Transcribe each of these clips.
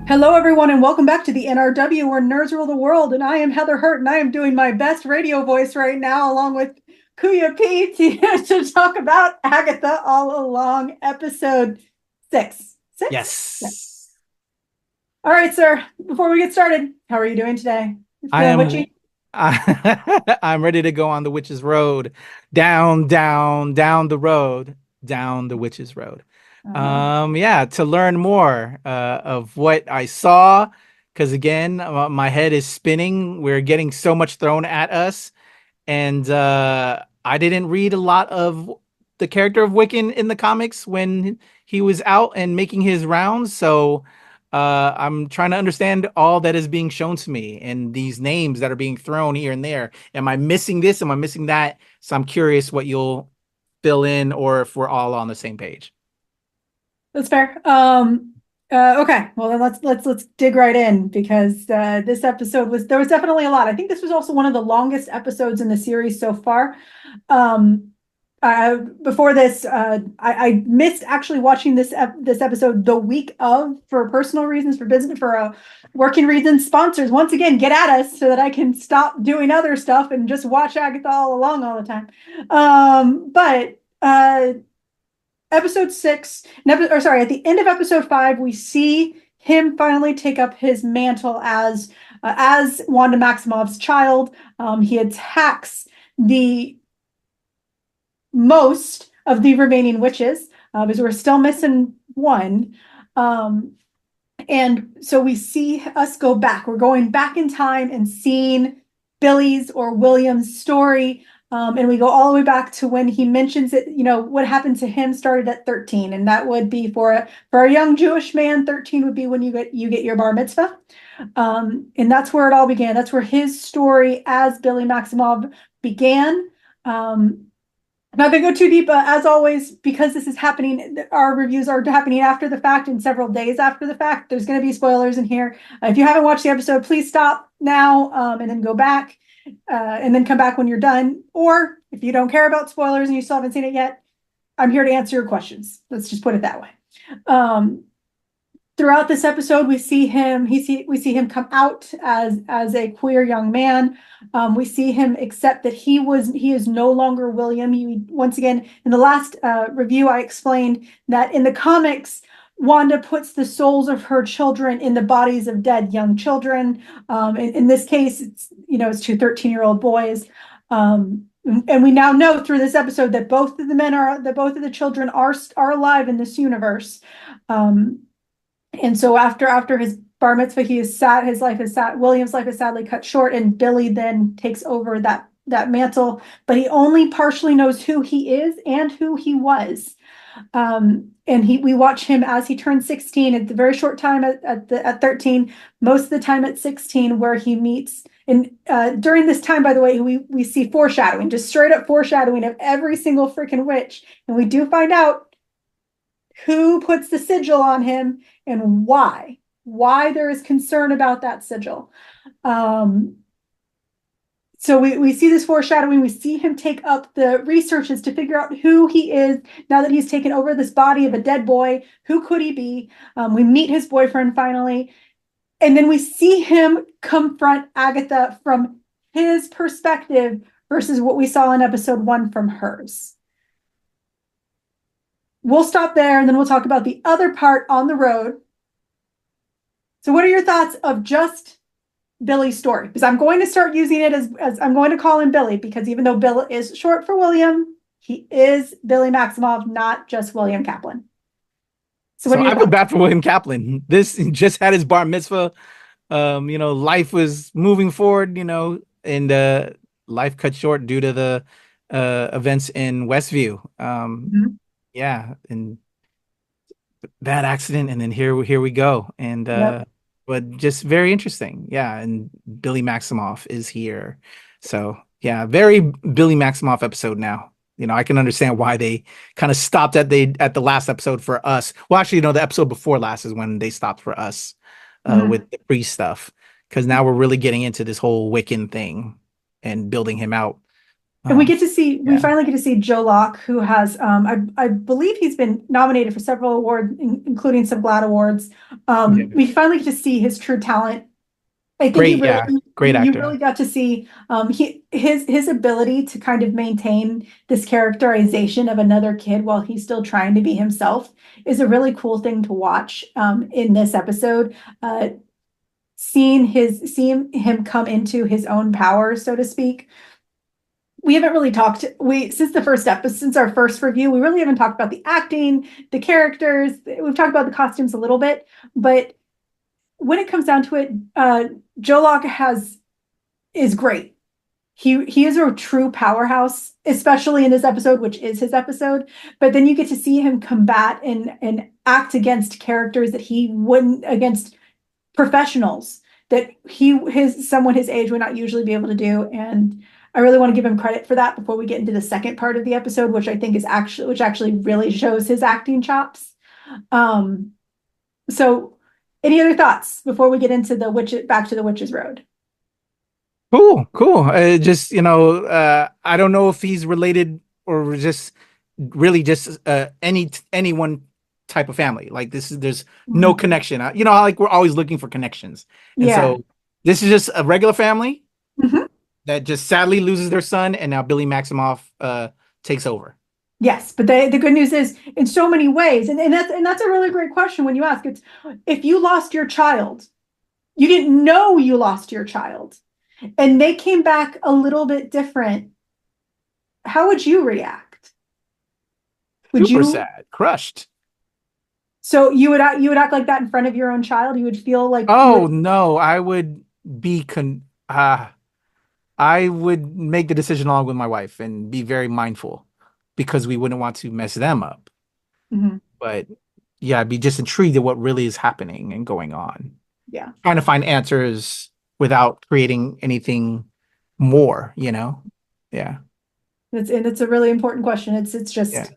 Hello, everyone, and welcome back to the NRW, where nerds rule the world. And I am Heather Hurt, and I am doing my best radio voice right now, along with Kuya Pete, to talk about Agatha All Along, episode 6. Six? Yeah. Yes. All right, sir. Before we get started, how are you doing today? You I feeling am witchy? I'm ready to go on the witch's road. Down, down, down the road, down the witch's road. Uh, Yeah, to learn more of what I saw, because again, my head is spinning. We're getting so much thrown at us, and I didn't read a lot of the character of Wiccan in the comics when he was out and making his rounds. So I'm trying to understand all that is being shown to me and these names that are being thrown here and there. Am I missing this? Am I missing that? So I'm curious what you'll fill in, or if we're all on the same page. that's fair. Okay, well then let's dig right in because this episode there was definitely a lot. I think this was also one of the longest episodes in the series so far. Um, Before this, I missed actually watching this episode the week of for personal reasons, for business, for working reasons. Sponsors, once again, get at us so that I can stop doing other stuff and just watch Agatha all along all the time. But episode 6, or sorry, at the end of episode 5, we see him finally take up his mantle as Wanda Maximoff's child. He attacks the most of the remaining witches because we're still missing one. Um, and so we see us go back. We're going back in time and seeing Billy's or William's story. And we go all the way back to when he mentions it, what happened to him started at 13. And that would be for a young Jewish man, 13 would be when you get your bar mitzvah. And that's where it all began. That's where his story as Billy Maximoff began. I'm not going to go too deep, as always, because this is happening, our reviews are happening after the fact and several days after the fact. There's going to be spoilers in here. If you haven't watched the episode, please stop now and then go back and then come back when you're done. Or if you don't care about spoilers and you still haven't seen it yet, I'm here to answer your questions. Let's just put it that way. Throughout this episode, we see him come out as a queer young man. We see him accept that he is no longer William. Once again, in the last review, I explained that in the comics, Wanda puts the souls of her children in the bodies of dead young children. In this case, it's two 13-year-old boys. And we now know through this episode that both of the children are alive in this universe. And so after his bar mitzvah, William's life is sadly cut short, and Billy then takes over that mantle, but he only partially knows who he is and who he was. And we watch him as he turns 16 at the very short time at 13, most of the time at 16, where he meets. And during this time, by the way, we see foreshadowing, just straight up foreshadowing of every single freaking witch. And we do find out who puts the sigil on him and why there is concern about that sigil. So we see this foreshadowing. We see him take up the researches to figure out who he is now that he's taken over this body of a dead boy. Who could he be? We meet his boyfriend finally. And then we see him confront Agatha from his perspective versus what we saw in episode 1 from hers. We'll stop there and then we'll talk about the other part on the road. So what are your thoughts of just Billy's story? Because I'm going to start using it as I'm going to call him Billy, because even though Bill is short for William, he is Billy Maximoff, not just William Kaplan. So what So are your I feel thoughts? bad for William Kaplan. This just had his bar mitzvah. Life was moving forward, and life cut short due to the events in Westview. Mhm. Yeah, and bad accident, and then here we go. And Yep. but just very interesting. Yeah, and Billy Maximoff is here. So yeah, very Billy Maximoff episode now. I can understand why they kind of stopped at the last episode for us. Well, actually, the episode before last is when they stopped for us Mhm. with the priest stuff. Because now we're really getting into this whole Wiccan thing and building him out. And we Oh, we yeah. finally get to see Joe Locke, who has, I believe he's been nominated for several awards, including some GLAAD awards. Yeah. We finally get to see his true talent. I think Great, yeah. Great you actor. really got to see, his ability to kind of maintain this characterization of another kid while he's still trying to be himself is a really cool thing to watch, in this episode. Seeing him come into his own power, so to speak. We haven't really talked, since the first episode, since our first review, we really haven't talked about the acting, the characters. We've talked about the costumes a little bit, but when it comes down to it, Joe Locke is great. He is a true powerhouse, especially in this episode, which is his episode. But then you get to see him combat and act against characters that he wouldn't, against professionals that someone his age would not usually be able to do. And I really want to give him credit for that before we get into the second part of the episode, which I think which actually really shows his acting chops. So any other thoughts before we get into back to the Witch's Road? Cool, cool. Just, I don't know if he's related or just really just any one type of family. Like there's no Mhm. connection. Like we're always looking for connections. And Yeah. so this is just a regular family Mhm. that just sadly loses their son, and now Billy Maximoff takes over. Yes, but the good news is in so many ways, and that's a really great question when you ask. It's, if you lost your child, you didn't know you lost your child, and they came back a little bit different, how would you react? Would Super you, sad, crushed. so you would act like that in front of your own child? You would feel like you Oh would, no, I would be I would make the decision along with my wife and be very mindful because we wouldn't want to mess them up. Mhm. But yeah, I'd be just intrigued at what really is happening and going on. Yeah. Trying to find answers without creating anything more. Yeah. It's a really important question. It's Yeah. just,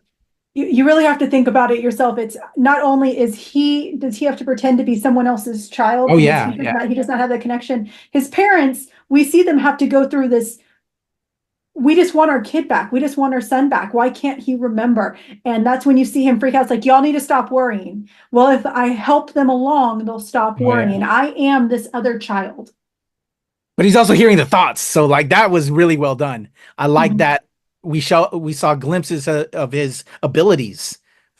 you really have to think about it yourself. It's not only does he have to pretend to be someone else's child Oh because yeah, yeah. he does not have that connection. His parents, we see them have to go through this. We just want our kid back. We just want our son back. Why can't he remember? And that's when you see him freak out. It's like, y'all need to stop worrying. Well, if I help them along, they'll stop Oh yeah. worrying. I am this other child. But he's also hearing the thoughts. So like that was really well done. I like Mhm. that we saw glimpses of his abilities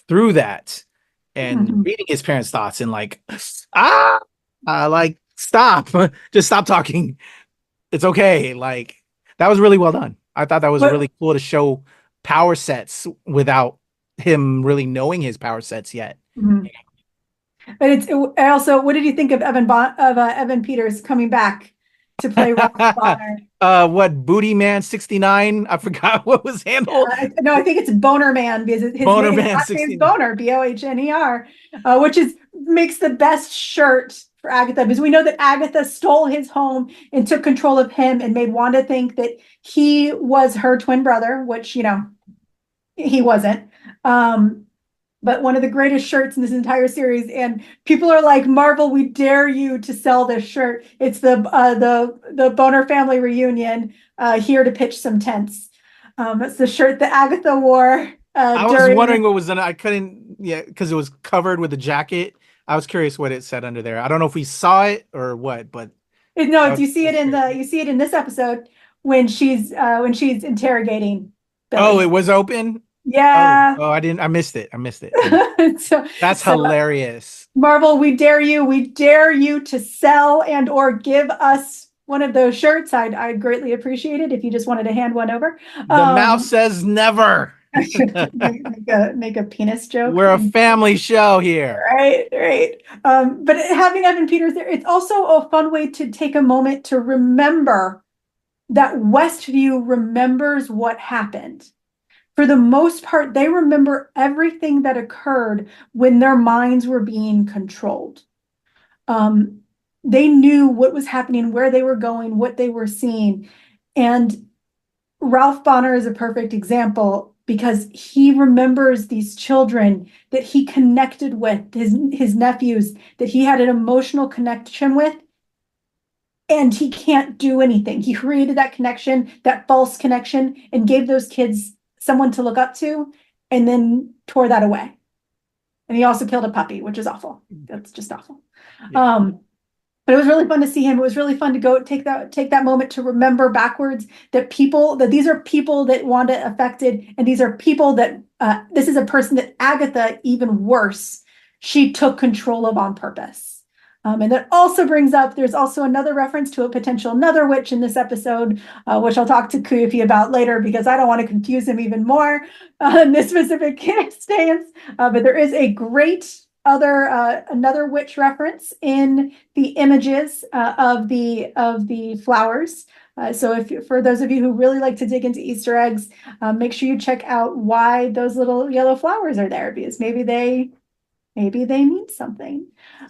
through that and Mhm. reading his parents' thoughts and like ah like stop. Just stop talking. It's okay. Like that was really well done. I thought that was But really cool to show power sets without him really knowing his power sets yet. mhm. But I also, what did you think of Evan Peters coming back to play Ralph Bonner? What Booty Man 69? I forgot what was handled. No, I think it's Boner Man because Boner his Man last name's 69. Boner, Bohner, which makes the best shirt for Agatha because we know that Agatha stole his home and took control of him and made Wanda think that he was her twin brother, which he wasn't. But one of the greatest shirts in this entire series, and people are like, Marvel, we dare you to sell this shirt. It's the Boner family reunion, here to pitch some tents. It's the shirt that Agatha wore I was during. wondering what was in it. I couldn't, yeah, because it was covered with a jacket. I was curious what it said under there. I don't know if we saw it or what, but No, I was, I was curious. you see it in this episode when she's interrogating Oh, Billy. it was open? Oh, Yeah. oh, I missed it. I missed it. I missed it. so That's so hilarious. Marvel, we dare you to sell and or give us one of those shirts. I'd greatly appreciate it if you just wanted to hand one over. The mouse says never. Make a penis joke. We're a family show here. Right, right. But having Evan Peters there, it's also a fun way to take a moment to remember that Westview remembers what happened. For the most part, they remember everything that occurred when their minds were being controlled. Um, they knew what was happening, where they were going, what they were seeing. And Ralph Bonner is a perfect example because he remembers these children that he connected with, his nephews that he had an emotional connection with. and he can't do anything. He created that connection, that false connection, and gave those kids someone to look up to, and then tore that away. And he also killed a puppy, which is awful. That's just awful. Yeah. But it was really fun to see him. It was really fun to go take that moment to remember backwards that these are people that Wanda affected, and these are people that this is a person that Agatha, even worse, she took control of on purpose. And that also brings up, there's also another reference to a potential another witch in this episode, which I'll talk to Kuyafi about later because I don't want to confuse him even more in this specific stance. But there is a great another witch reference in the images of the flowers. So for those of you who really like to dig into Easter eggs, make sure you check out why those little yellow flowers are there, because maybe they mean something.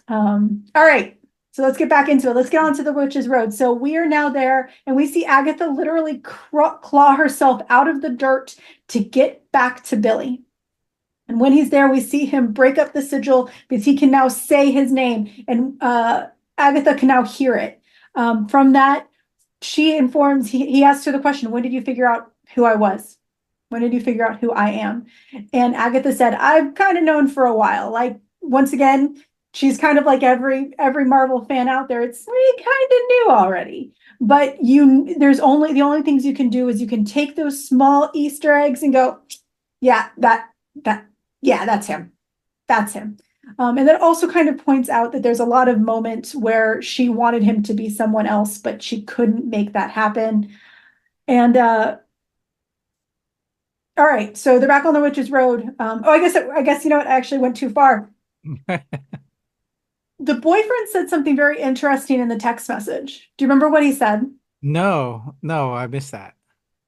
All right. So let's get back into it. Let's get on to the Witch's Road. So we are now there, and we see Agatha literally claw herself out of the dirt to get back to Billy. And when he's there, we see him break up the sigil because he can now say his name, and Agatha can now hear it. From that, she informs, he asks her the question, when did you figure out who I was? When did you figure out who I am? And Agatha said, I've kind of known for a while. Like, once again, she's kind of like every Marvel fan out there. We kind of knew already. But the only things you can do is you can take those small Easter eggs and go, yeah, that's him. That's him. And that also kind of points out that there's a lot of moments where she wanted him to be someone else, but she couldn't make that happen. And all right, so they're back on the Witch's Road. I guess you know what? I actually went too far. The boyfriend said something very interesting in the text message. Do you remember what he said? No, I missed that.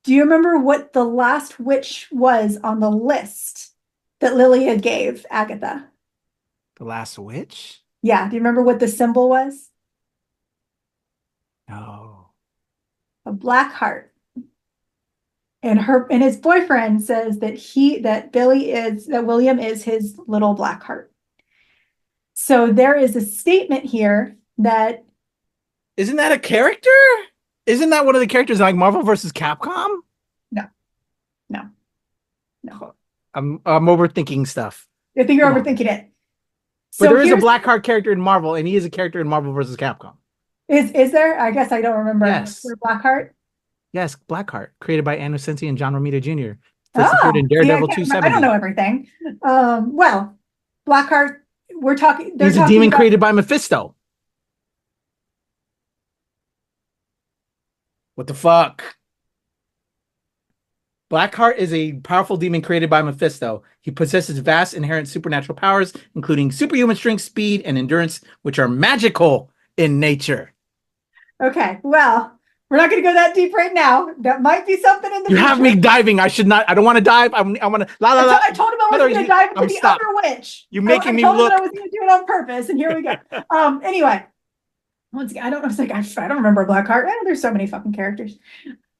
Do you remember what the last witch was on the list that Lilia gave Agatha? The Last Witch? Yeah, do you remember what the symbol was? No. A black heart. And his boyfriend says that William is his little black heart. So there is a statement here that Isn't that a character? Isn't that one of the characters in like Marvel versus Capcom? no. I'm overthinking stuff. I think you're Come on. overthinking it. But there is a Blackheart character in Marvel, and he is a character in Marvel versus Capcom. Is there? I guess I don't remember. Yes. Blackheart? Yes, Blackheart, created by Anno Sensi and John Romita Jr. Oh, appeared in Daredevil I 270. don't know everything. Well, Blackheart, He's a demon created by Mephisto. What the fuck? Blackheart is a powerful demon created by Mephisto. He possesses vast inherent supernatural powers, including superhuman strength, speed, and endurance, which are magical in nature. Okay, well, we're not going to go that deep right now. That might be something in the future. You have me diving. I should not. I don't want to dive. I want to. I told him I wasn't going to dive into the other witch. You're making me look. I told him look. I was going to do it on purpose, and here we go. Anyway, once again, I don't know. It's like I don't remember Blackheart. There's so many fucking characters.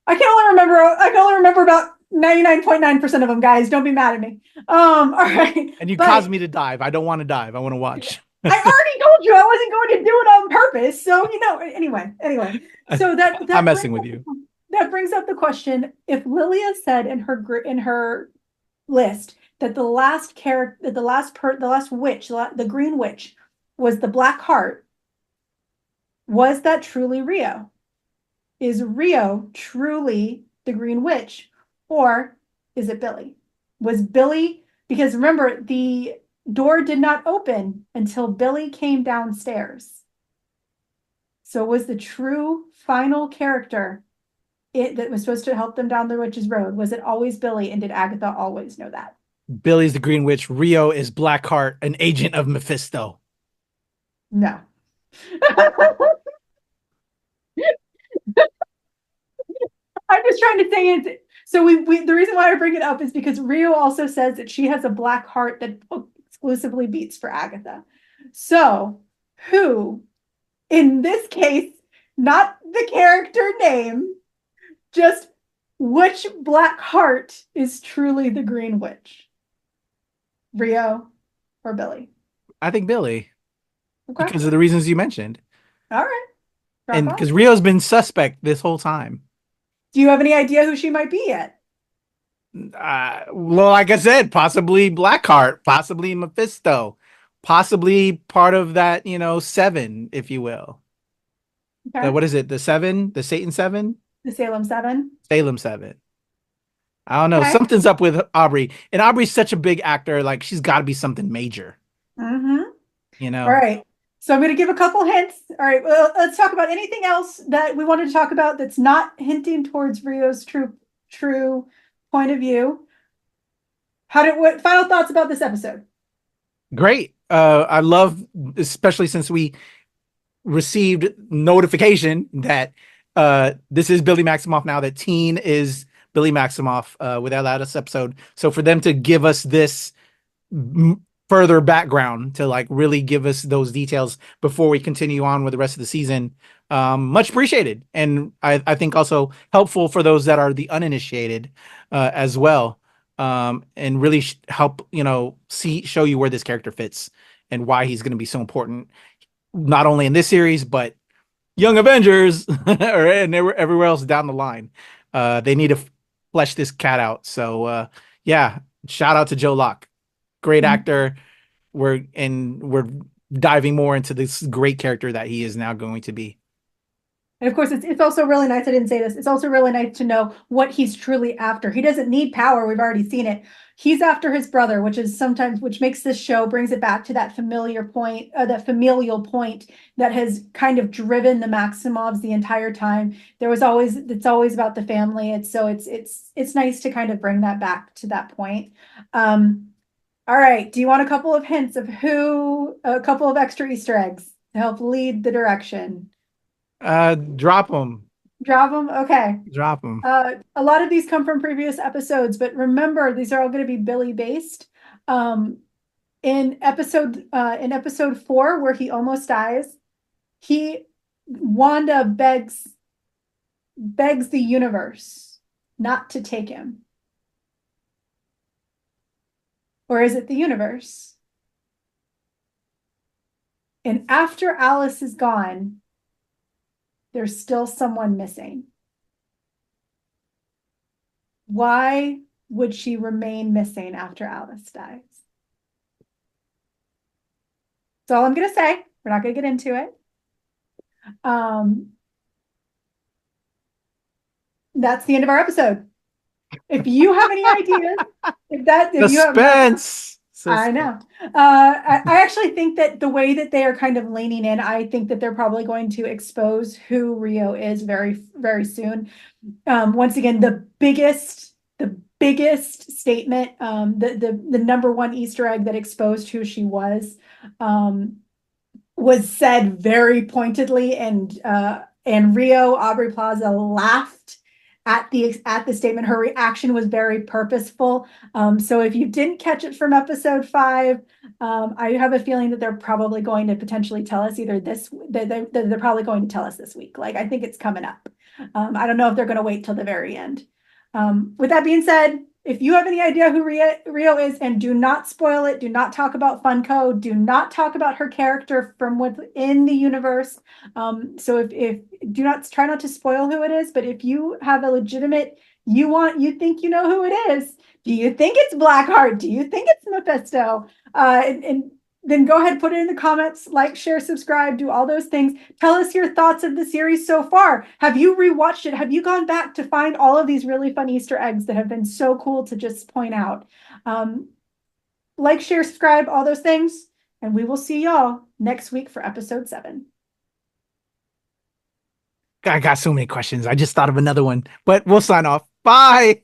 I can only remember about 99.9% of them, guys. Don't be mad at me. All right. And you caused me to dive. I don't want to dive. I want to watch. I already told you I wasn't going to do it on purpose. So, anyway. So that I'm messing with you. That brings up the question. If Lilia said in her list that the last witch, the green witch, was the Black Heart, was that truly Rio? Is Rio truly the Green Witch, or is it Billy? Was Billy, because remember, the door did not open until Billy came downstairs. So was the true final character that was supposed to help them down the Witch's Road, was it always Billy, and did Agatha always know that? Billy's the Green Witch. Rio is Blackheart, an agent of Mephisto. No. I'm just trying to say it. So the reason why I bring it up is because Rio also says that she has a black heart that exclusively beats for Agatha. So who, in this case, not the character name, just which black heart is truly the Green Witch? Rio or Billy? I think Billy. Okay. Because of the reasons you mentioned. All right. Drop And off? because Rio's been suspect this whole time. Do you have any idea who she might be yet? Well, like I said, possibly Blackheart, possibly Mephisto, possibly part of that, seven, if you will. Okay. What is it? The seven, the Satan seven, The Salem Seven. Salem seven. I don't know. Okay. Something's up with Aubrey, and Aubrey's such a big actor. Like she's got to be something major, Mm-hmm. you All know. right. So I'm going to give a couple hints. All right. Well, let's talk about anything else that we wanted to talk about that's not hinting towards Rio's true point of view. What final thoughts about this episode? Great. I love, especially since we received notification that this is Billy Maximoff now, that Teen is Billy Maximoff with that last episode. So for them to give us this further background to like really give us those details before we continue on with the rest of the season, much appreciated. And I think also helpful for those that are the uninitiated as well. And really help, show you where this character fits and why he's going to be so important, not only in this series, but Young Avengers and everywhere else down the line. They need to flesh this cat out. So yeah, shout out to Joe Locke. Great actor. We're diving more into this great character that he is now going to be. And of course, it's also really nice. I didn't say this. It's also really nice to know what he's truly after. He doesn't need power. We've already seen it. He's after his brother, which makes this show, brings it back to that familial point that has kind of driven the Maximovs the entire time. It's always about the family. It's nice to kind of bring that back to that point. All right. Do you want a couple of hints of a couple of extra Easter eggs to help lead the direction? Drop them. Drop them? Okay. Drop them. A lot of these come from previous episodes, but remember, these are all going to be Billy based. In episode 4, where he almost dies, Wanda begs the universe not to take him. Or is it the universe? And after Alice is gone, there's still someone missing. Why would she remain missing after Alice dies? That's all I'm going to say. We're not going to get into it. That's the end of our episode. If you have any ideas, if you have Suspense. I know. I actually think that the way that they are kind of leaning in, I think that they're probably going to expose who Rio is very, very soon. Once again, the biggest statement, the number one Easter egg that exposed who she was said very pointedly, and Rio Aubrey Plaza laughed at the statement. Her reaction was very purposeful. So if you didn't catch it from episode 5, I have a feeling that they're probably going to potentially tell us they're probably going to tell us this week. Like, I think it's coming up. I don't know if they're going to wait till the very end. With that being said, if you have any idea who Rio is, and do not spoil it, do not talk about Funko, do not talk about her character from within the universe. So if try not to spoil who it is, but if you have a legitimate, you think you know who it is. Do you think it's Blackheart? Do you think it's Mephisto? And then go ahead, put it in the comments, like, share, subscribe, do all those things. Tell us your thoughts of the series so far. Have you rewatched it? Have you gone back to find all of these really fun Easter eggs that have been so cool to just point out? Like, share, subscribe, all those things. And we will see y'all next week for episode 7. I got so many questions. I just thought of another one, but we'll sign off. Bye.